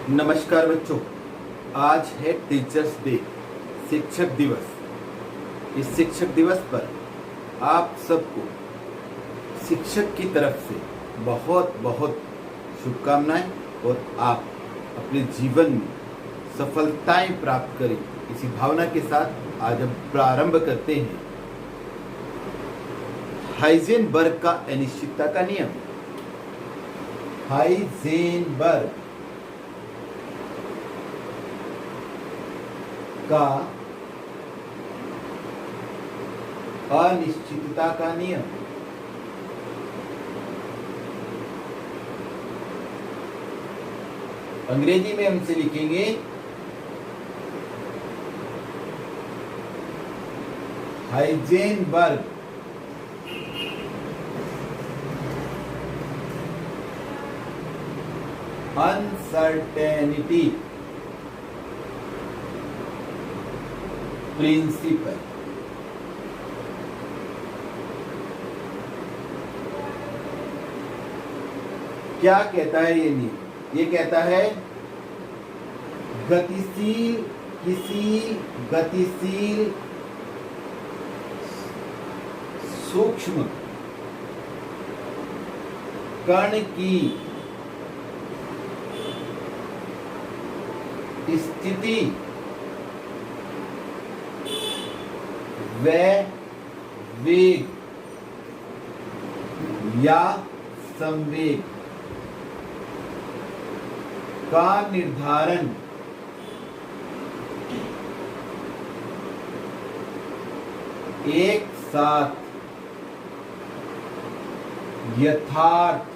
नमस्कार बच्चों, आज है टीचर्स डे, शिक्षक दिवस। इस शिक्षक दिवस पर आप सबको शिक्षक की तरफ से बहुत बहुत शुभकामनाएं और आप अपने जीवन में सफलताएं प्राप्त करें, इसी भावना के साथ आज हम प्रारंभ करते हैं हाइजेनबर्ग का अनिश्चितता का नियम। हाइजेनबर्ग का अनिश्चितता का नियम। अंग्रेजी में हम इसे लिखेंगे हाइजेनबर्ग अनसर्टेनिटी प्रिंसिपल। क्या कहता है ये नियम? ये कहता है किसी गतिशील सूक्ष्म कण की स्थिति व वेग या संवेग का निर्धारण एक साथ यथार्थ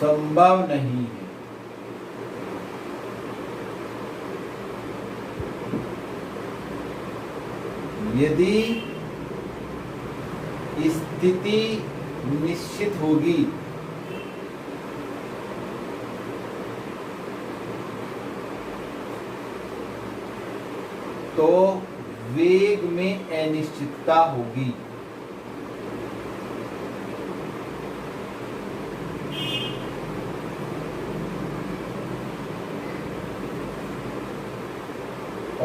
संभव नहीं है। यदि स्थिति निश्चित होगी तो वेग में अनिश्चितता होगी।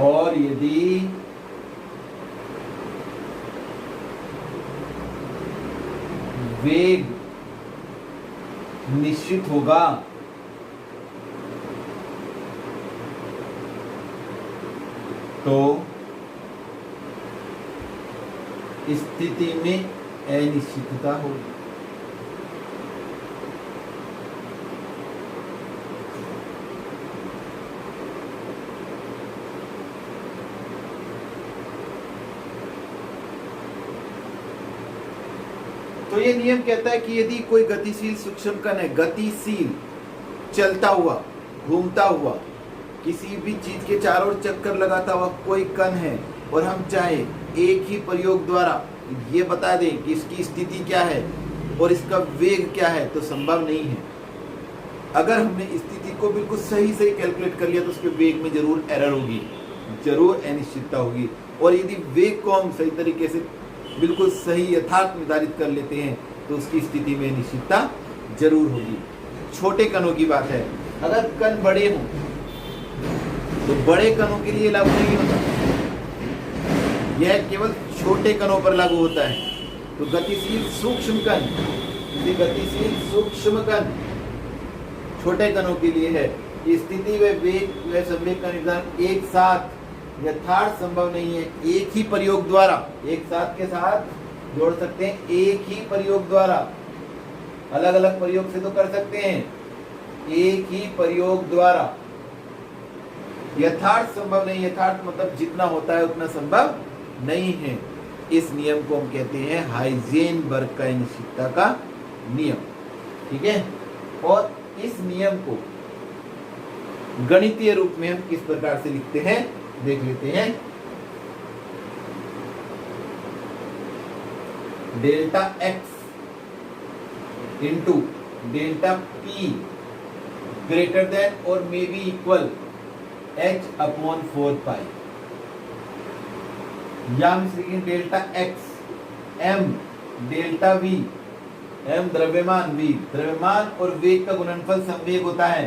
और यदि वेग निश्चित होगा तो स्थिति में अनिश्चितता होगी। तो ये नियम कहता है कि यदि कोई गतिशील सूक्ष्म कण है, गतिशील चलता हुआ, घूमता हुआ, किसी भी चीज के चारों ओर चक्कर लगाता हुआ कोई कण है और हम चाहे एक ही प्रयोग द्वारा ये बता दें कि इसकी स्थिति क्या है और इसका वेग क्या है, तो संभव नहीं है। अगर हमने स्थिति को बिल्कुल सही कैलकुलेट कर लिया तो उसके वेग में जरूर एरर होगी, जरूर अनिश्चितता होगी। और यदि वेग को हम सही तरीके से बिल्कुल सही यथार्थ निर्धारित कर लेते हैं तो उसकी स्थिति में अनिश्चितता जरूर होगी। छोटे कणों की बात है, अगर कण बड़े हों तो बड़े कणों के लिए लागू नहीं होता, यह केवल छोटे कणों पर लागू होता है। तो गतिशील सूक्ष्म कण, गतिशील सूक्ष्म कण छोटे कणों के लिए है। स्थिति व वेग व संवेग का निर्धारण एक साथ यथार्थ संभव नहीं है। एक ही प्रयोग द्वारा, एक साथ के साथ जोड़ सकते हैं, एक ही प्रयोग द्वारा, अलग अलग प्रयोग से तो कर सकते हैं। एक ही प्रयोग द्वारा यथार्थ संभव नहीं। यथार्थ मतलब जितना होता है उतना संभव नहीं है। इस नियम को हम कहते हैं हाइजेनबर्ग का अनिश्चितता का नियम। ठीक है, और इस नियम को गणितीय रूप में हम किस प्रकार से लिखते हैं देख लेते हैं। Delta x into delta p greater than और मे बी इक्वल h/4 पाई, या हम लिखेंगे delta x m delta v, m द्रव्यमान, v द्रव्यमान और वेग का गुणनफल संवेग होता है।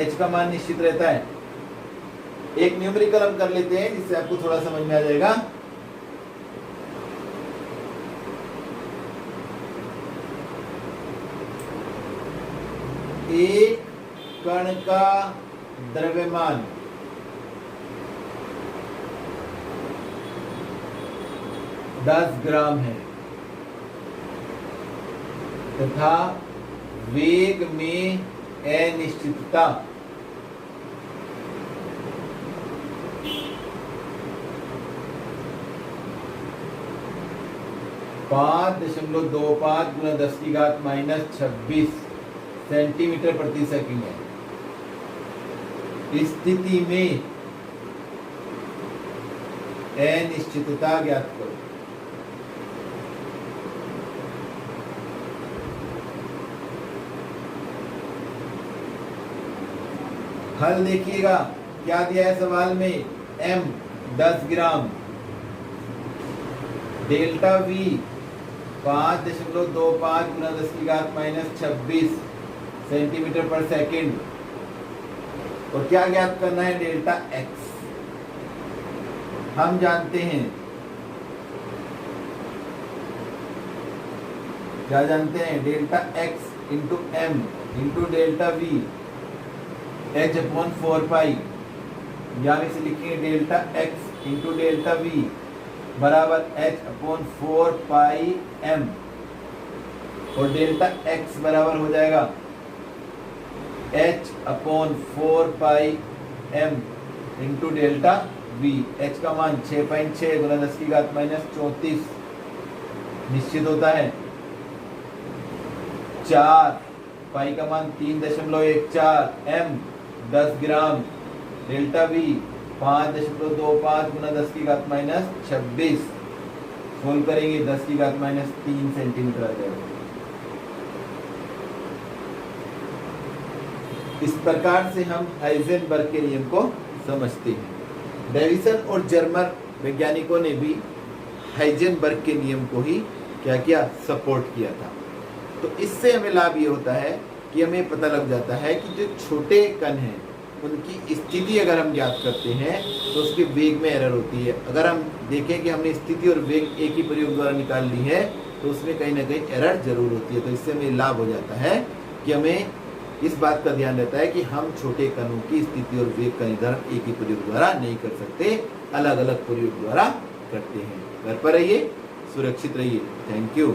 h का मान निश्चित रहता है। एक न्यूमेरिकल हम कर लेते हैं जिससे आपको थोड़ा समझ में आ जाएगा। एक कण का द्रव्यमान दस ग्राम है तथा वेग में अनिश्चितता 5.25 गुना 10⁻⁻26 सेंटीमीटर प्रति सेकंड है। इस स्थिति में अनिश्चितता ज्ञात करो। हल देखिएगा क्या दिया है सवाल में। m 10 ग्राम, डेल्टा v 5.25 गुना 10⁻⁻26 सेंटीमीटर पर सेकंड, और क्या ज्ञात करना है, डेल्टा x। हम जानते हैं, क्या जानते हैं, delta x into m into delta v h/4 या हम इसे लिखेंगे delta x into delta v बराबर h/4 m, और डेल्टा x बराबर हो जाएगा h/4 m into delta v। h का मान 6.6 गुना 10⁻⁻34 निश्चित होता है। 4 पाई का मान 3.14 m 10 ग्राम, डेल्टा v 5.25 गुना 10⁻⁻26 सोल्व करेंगे 10⁻³ सेंटीमीटर आ जाएगा। इस प्रकार से हम हाइजेनबर्ग के नियम को समझते हैं। डेविसन और जर्मर वैज्ञानिकों ने भी हाइजेनबर्ग के नियम को ही क्या किया, सपोर्ट किया था। तो इससे हमें लाभ ये होता है कि हमें पता लग जाता है कि जो छोटे कण हैं उनकी स्थिति अगर हम ज्ञात करते हैं तो उसके वेग में एरर होती है। अगर हम देखें कि हमने स्थिति और वेग एक ही प्रयोग द्वारा निकाल ली है तो उसमें कहीं ना कहीं एरर जरूर होती है। तो इससे हमें लाभ हो जाता है कि हमें इस बात का ध्यान रहता है कि हम छोटे कणों की स्थिति और वेग का निर्धारण एक ही प्रयोग द्वारा नहीं कर सकते, अलग अलग प्रयोग द्वारा करते हैं। घर पर रहिए, सुरक्षित रहिए। Thank you.